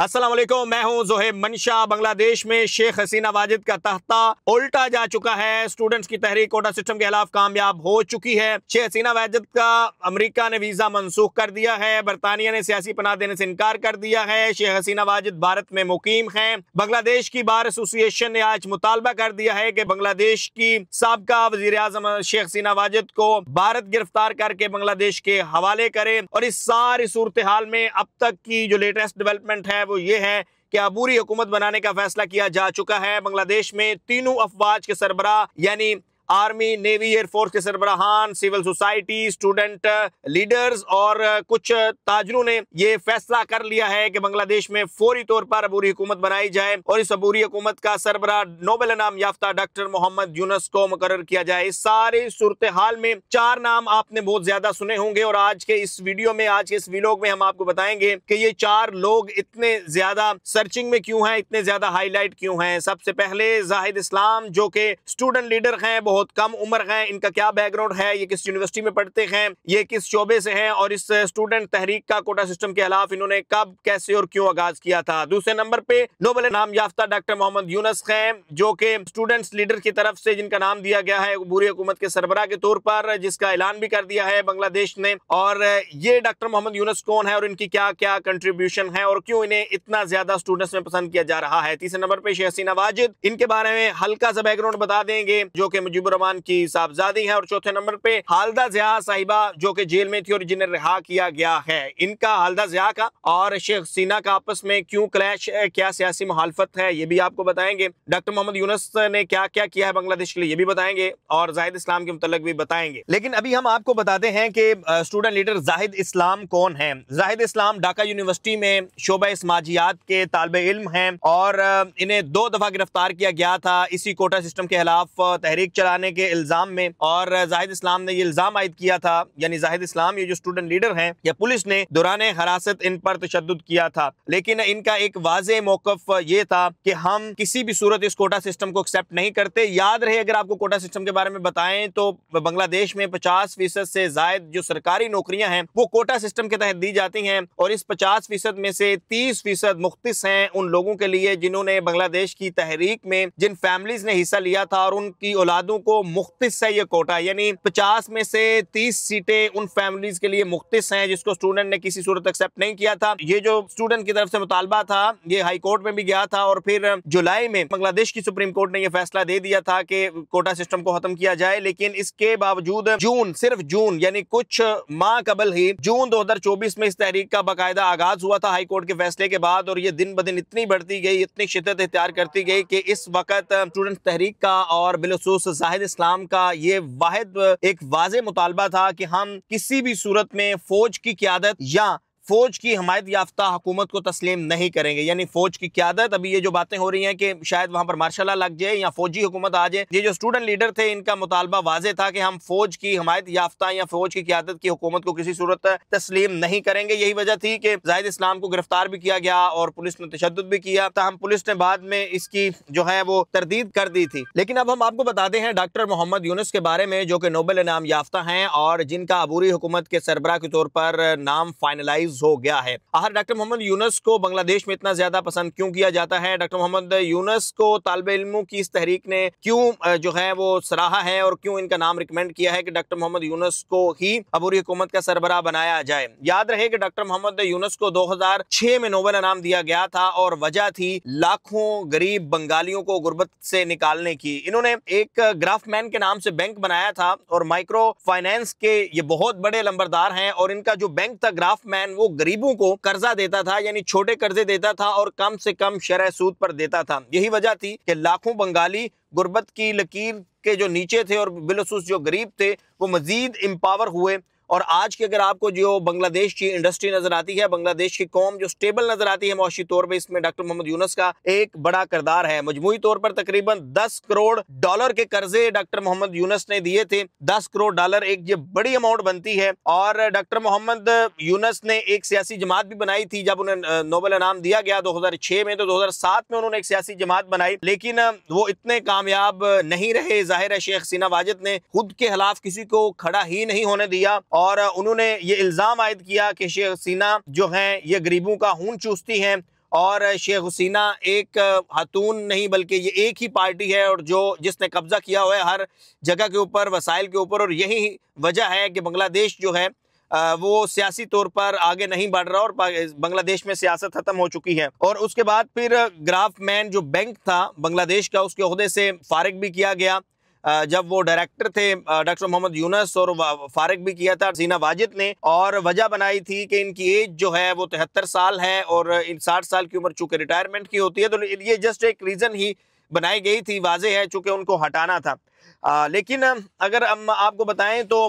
अस्सलाम वालेकुम, मैं हूं ज़ोहेब मंशा। बांग्लादेश में शेख हसीना वाजिद का तख्ता उल्टा जा चुका है। स्टूडेंट्स की तहरीक कोटा सिस्टम के खिलाफ कामयाब हो चुकी है। शेख हसीना वाजिद का अमेरिका ने वीजा मंसूख कर दिया है। बरतानिया ने सियासी पनाह देने से इनकार कर दिया है। शेख हसीना वाजिद भारत में मुकीम हैं। बांग्लादेश की बार एसोसिएशन ने आज मुतालबा कर दिया है कि बांग्लादेश की साबका वजीर आजम शेख हसीना वाजिद को भारत गिरफ्तार करके बांग्लादेश के हवाले करे। और इस सारी सूरत हाल में अब तक की जो लेटेस्ट डेवलपमेंट है वो ये है कि अबूरी हुकूमत बनाने का फैसला किया जा चुका है। बांग्लादेश में तीनों अफवाज के सरबराह यानी आर्मी, नेवी, एयरफोर्स के सरबराहान, सिविल सोसाइटी, स्टूडेंट लीडर्स और कुछ ताजरों ने यह फैसला कर लिया है कि बांग्लादेश में फौरी तौर पर अबूरी हुकूमत बनाई जाए और इस अबूरी हुकूमत का सरबराह नोबेल इनाम याफ्ता डॉक्टर मोहम्मद यूनुस को मुकर्रर किया जाए। इस सारी सूरत हाल में चार नाम आपने बहुत ज्यादा सुने होंगे और आज के इस वीडियो में, आज के इस व्लॉग में हम आपको बताएंगे कि ये चार लोग इतने ज्यादा सर्चिंग में क्यों हैं, इतने ज्यादा हाईलाइट क्यों हैं। सबसे पहले जाहिद इस्लाम, जो कि स्टूडेंट लीडर हैं, बहुत कम उम्र हैं। इनका क्या बैकग्राउंड है, ये किस यूनिवर्सिटी में पढ़ते हैं, ये किस शोबे से हैं और इस स्टूडेंट तहरीक का कोटा सिस्टम के खिलाफ इन्होंने कब, कैसे और क्यों आगाज किया था। दूसरे नंबर पे नोबेल इनाम याफ्ता डॉक्टर मोहम्मद यूनुस हैं, जो कि स्टूडेंट्स लीडर की तरफ से जिनका नाम दिया गया है बुरी हुकूमत के सरबराह के तौर पर, जिसका ऐलान भी कर दिया है बांग्लादेश ने। और ये डॉक्टर मोहम्मद यूनुस कौन है और इनकी क्या क्या कंट्रीब्यूशन है और क्यों इन्हें इतना ज्यादा स्टूडेंट्स में पसंद किया जा रहा है। तीसरे नंबर पे शेख हसीना वाजिद, इनके बारे में हल्का सा बैकग्राउंड बता देंगे, जो कि मुजीबुर रहमान की साहबजादी है। और चौथे नंबर पे हालदा ज़िया साहिबा, जो कि जेल में थी और जिन्हें रिहा किया गया है। इनका हालदा ज़िया का और शेख हसीना का आपस में क्यों क्लैश है, क्या सियासी मुखालफत है, ये भी आपको बताएंगे। डॉक्टर मोहम्मद यूनुस ने क्या क्या किया है बांग्लादेश के लिए, ये भी बताएंगे और जाहिद इस्लाम के मुतल्लिक भी बताएंगे। लेकिन अभी हम आपको बताते हैं कि स्टूडेंट लीडर जाहिद इस्लाम कौन है। जाहिद इस्लाम ढाका यूनिवर्सिटी में शोबा समाजियात के तालिबे इल्म हैं और इन्हें 2 दफा गिरफ्तार किया गया था इसी कोटा सिस्टम के खिलाफ तहरीक चलाने के इल्जाम में। और जाहिद इस्लाम ने ये इल्जाम आयद किया था, यानी जाहिद इस्लाम ये जो स्टूडेंट लीडर हैं, या पुलिस ने दौरान हिरासत इन पर तशद्दुद किया था। लेकिन इनका एक वाज़ेह मौक़िफ़ ये था कि हम किसी भी सूरत इस कोटा सिस्टम को एक्सेप्ट नहीं करते। याद रहे, अगर आपको कोटा सिस्टम के बारे में बताएं तो बांग्लादेश में 50% से जायद जो सरकारी नौकरियां हैं वो कोटा सिस्टम के तहत दी जाती हैं और इस 50% में से 30% मुख्तिस हैं उन लोगों के लिए जिन्होंने बांग्लादेश की तहरीक में, जिन फैमिलीज ने हिस्सा लिया था और उनकी औलादों को मुख्तिस है ये कोटा, यानी 50 में से 30 सीटें उन फैमिलीज के लिए मुख्तिस हैं, जिसको स्टूडेंट ने किसी सूरत एक्सेप्ट नहीं किया था। ये जो स्टूडेंट की तरफ से मुतालबा था ये हाई कोर्ट में भी गया था और फिर जुलाई में बांग्लादेश की सुप्रीम कोर्ट ने यह फैसला दे दिया था कि कोटा सिस्टम को खत्म किया जाए। लेकिन इसके बावजूद सिर्फ जून यानी कुछ माह कबल ही जून 2024 में इस तहरीक का बाकायदा आगाज हुआ था हाई कोर्ट के फैसले के बाद। और ये दिन ब दिन इतनी बढ़ती गई, इतनी शिद्दत इख्तियार करती गई कि इस वक्त स्टूडेंट तहरीक का और बिलखुसूस जाहिद इस्लाम का ये वाहिद एक वाज़ेह मुतालबा था कि हम किसी भी सूरत में फौज की क़यादत या फौज की हमायत याफ्ता हुकूमत को तस्लीम नहीं करेंगे। यानी फौज की क़यादत, अभी ये जो बातें हो रही हैं कि शायद वहां पर मार्शल लॉ लग जाए या फौजी हुकूमत आ जाए, ये जो स्टूडेंट लीडर थे इनका मुतालबा वाज़ेह था कि हम फौज की हमायत याफ्ता या फौज की क़यादत की हुकूमत को किसी सूरत तस्लीम नहीं करेंगे। यही वजह थी कि जाहिद इस्लाम को गिरफ्तार भी किया गया और पुलिस ने तशद्दुद भी किया, ताहम पुलिस ने बाद में इसकी जो है वो तरदीद कर दी थी। लेकिन अब हम आपको बताते हैं डॉक्टर मोहम्मद यूनुस के बारे में, जो कि नोबेल इनाम याफ्ता हैं और जिनका अबूरी हुकूमत के सरबराह के तौर पर नाम फाइनलाइज हो गया है। आखिर डॉक्टर मोहम्मद यूनुस को बांग्लादेश में इतना ज्यादा पसंद क्यों किया जाता है, डॉक्टर मोहम्मद यूनुस को तालिबे इल्मों की इस तहरीक ने क्यों जो है वो सराहा है और क्यों इनका नाम रिकमेंड किया है कि डॉक्टर मोहम्मद यूनुस को ही अबूरी हुकूमत का सरबराह बनाया जाए। याद रहे कि डॉक्टर मोहम्मद यूनुस को 2006 में नोबेल इनाम दिया गया था और वजह थी लाखों गरीब बंगालियों को गुर्बत से निकालने की। इन्होंने एक ग्राफमैन के नाम से बैंक बनाया था और माइक्रो फाइनेंस के ये बहुत बड़े लंबरदार हैं और इनका जो बैंक था ग्राफमैन, वो गरीबों को कर्जा देता था, यानी छोटे कर्जे देता था और कम से कम शरह सूद पर देता था। यही वजह थी कि लाखों बंगाली गुर्बत की लकीर के जो नीचे थे और बिलखुसूस जो गरीब थे वो मजीद एम्पावर हुए। और आज की अगर आपको जो बांग्लादेश की इंडस्ट्री नजर आती है, बांग्लादेश की कौम जो स्टेबल नजर आती है मौशी तौर पे, इसमें डॉक्टर मोहम्मद यूनुस का एक बड़ा किरदार है। मजमूई तौर पर तकरीबन 10 करोड़ डॉलर के कर्जे डॉक्टर मोहम्मद यूनुस ने दिए थे। 10 करोड़ डॉलर एक ये बड़ी अमाउंट बनती है। और डॉक्टर मोहम्मद यूनुस ने एक सियासी जमात भी बनाई थी जब उन्हें नोबेल इनाम दिया गया 2006 में, तो 2007 में उन्होंने एक सियासी जमात बनाई, लेकिन वो इतने कामयाब नहीं रहे। जाहिर है शेख हसीना वाजिद ने खुद के खिलाफ किसी को खड़ा ही नहीं होने दिया और उन्होंने ये इल्जाम आयद किया कि शेख हसीना जो हैं ये गरीबों का खून चूसती हैं और शेख हसीना एक खातून नहीं बल्कि ये एक ही पार्टी है और जिसने कब्जा किया हुआ है हर जगह के ऊपर, वसाइल के ऊपर। और यही वजह है कि बांग्लादेश जो है वो सियासी तौर पर आगे नहीं बढ़ रहा और बांग्लादेश में सियासत खत्म हो चुकी है। और उसके बाद फिर ग्राफमैन जो बैंक था बांग्लादेश का, उसके ओहदे से फारिग भी किया गया। जब वो डायरेक्टर थे डॉक्टर मोहम्मद यूनुस, और फारिग भी किया था हसीना वाजिद ने, और वजह बनाई थी कि इनकी एज जो है वो 73 साल है और इन 60 साल की उम्र चूंकि रिटायरमेंट की होती है, तो ये जस्ट एक रीज़न ही बनाई गई थी। वाजे है चूंकि उनको हटाना था। लेकिन अगर हम आपको बताएं तो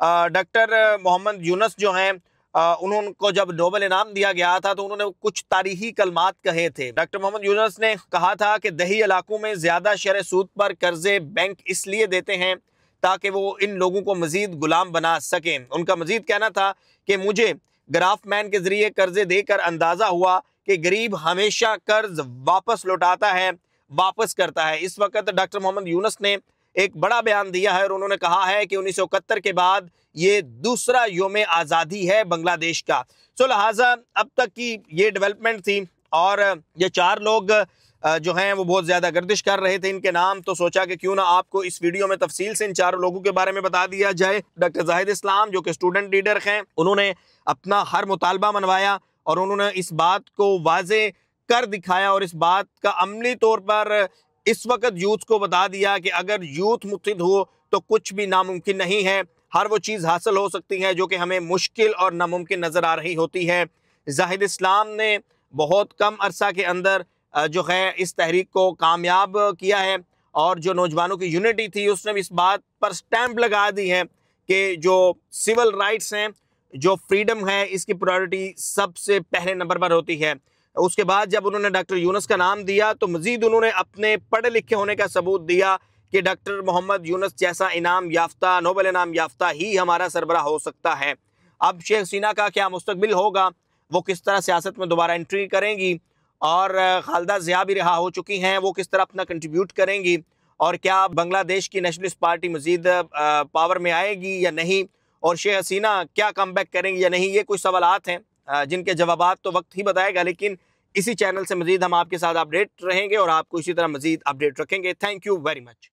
डॉक्टर मोहम्मद यूनुस जो हैं, उनको जब नोबेल इनाम दिया गया था तो उन्होंने कुछ तारीखी कलमात कहे थे। डॉक्टर मोहम्मद यूनुस ने कहा था कि दही इलाकों में ज़्यादा शरह सूद पर कर्जे बैंक इसलिए देते हैं ताकि वो इन लोगों को मज़ीद गुलाम बना सकें। उनका मज़ीद कहना था कि मुझे ग्राफमैन के ज़रिए कर्जे देकर अंदाज़ा हुआ कि गरीब हमेशा कर्ज वापस लौटाता है, वापस करता है। इस वक्त डॉक्टर मोहम्मद यूनुस ने एक बड़ा बयान दिया है और उन्होंने कहा है कि 1971 के बाद ये दूसरा योम आज़ादी है बांग्लादेश का। सो लिहाजा अब तक की ये डेवलपमेंट थी और ये 4 लोग जो हैं वो बहुत ज़्यादा गर्दिश कर रहे थे इनके नाम, तो सोचा कि क्यों ना आपको इस वीडियो में तफसील से इन 4 लोगों के बारे में बता दिया जाए। डॉक्टर जाहिद इस्लाम जो कि स्टूडेंट लीडर हैं, उन्होंने अपना हर मुतालबा मनवाया और उन्होंने इस बात को वाजे कर दिखाया और इस बात का अमली तौर पर इस वक्त यूथ को बता दिया कि अगर यूथ मुत्तहिद हो तो कुछ भी नामुमकिन नहीं है। हर वो चीज़ हासिल हो सकती है जो कि हमें मुश्किल और नामुमकिन नज़र आ रही होती है। जाहिद इस्लाम ने बहुत कम अरसा के अंदर जो है इस तहरीक को कामयाब किया है और जो नौजवानों की यूनिटी थी उसने भी इस बात पर स्टैंप लगा दी है कि जो सिविल राइट्स हैं, जो फ्रीडम है, इसकी प्रायोरिटी सबसे पहले नंबर पर होती है। उसके बाद जब उन्होंने डॉक्टर यूनुस का नाम दिया तो मज़ीद उन्होंने अपने पढ़े लिखे होने का सबूत दिया कि डॉक्टर मोहम्मद यूनुस जैसा इनाम याफ्ता, नोबेल इनाम याफ्ता ही हमारा सरबराह हो सकता है। अब शेख हसीना का क्या मुस्तकबिल होगा, वो किस तरह सियासत में दोबारा एंट्री करेंगी, और खालिदा ज़िया भी रिहा हो चुकी हैं, वो किस तरह अपना कंट्रीब्यूट करेंगी, और क्या बांग्लादेश की नेशनलिस्ट पार्टी मज़ीद पावर में आएगी या नहीं, और शेख हसीना क्या कम बैक करेंगी या नहीं, ये कुछ सवालात हैं जिनके जवाबात तो वक्त ही बताएगा। लेकिन इसी चैनल से मज़ीद हम आपके साथ अपडेट रहेंगे और आपको इसी तरह मज़ीद अपडेट रखेंगे। Thank you very much.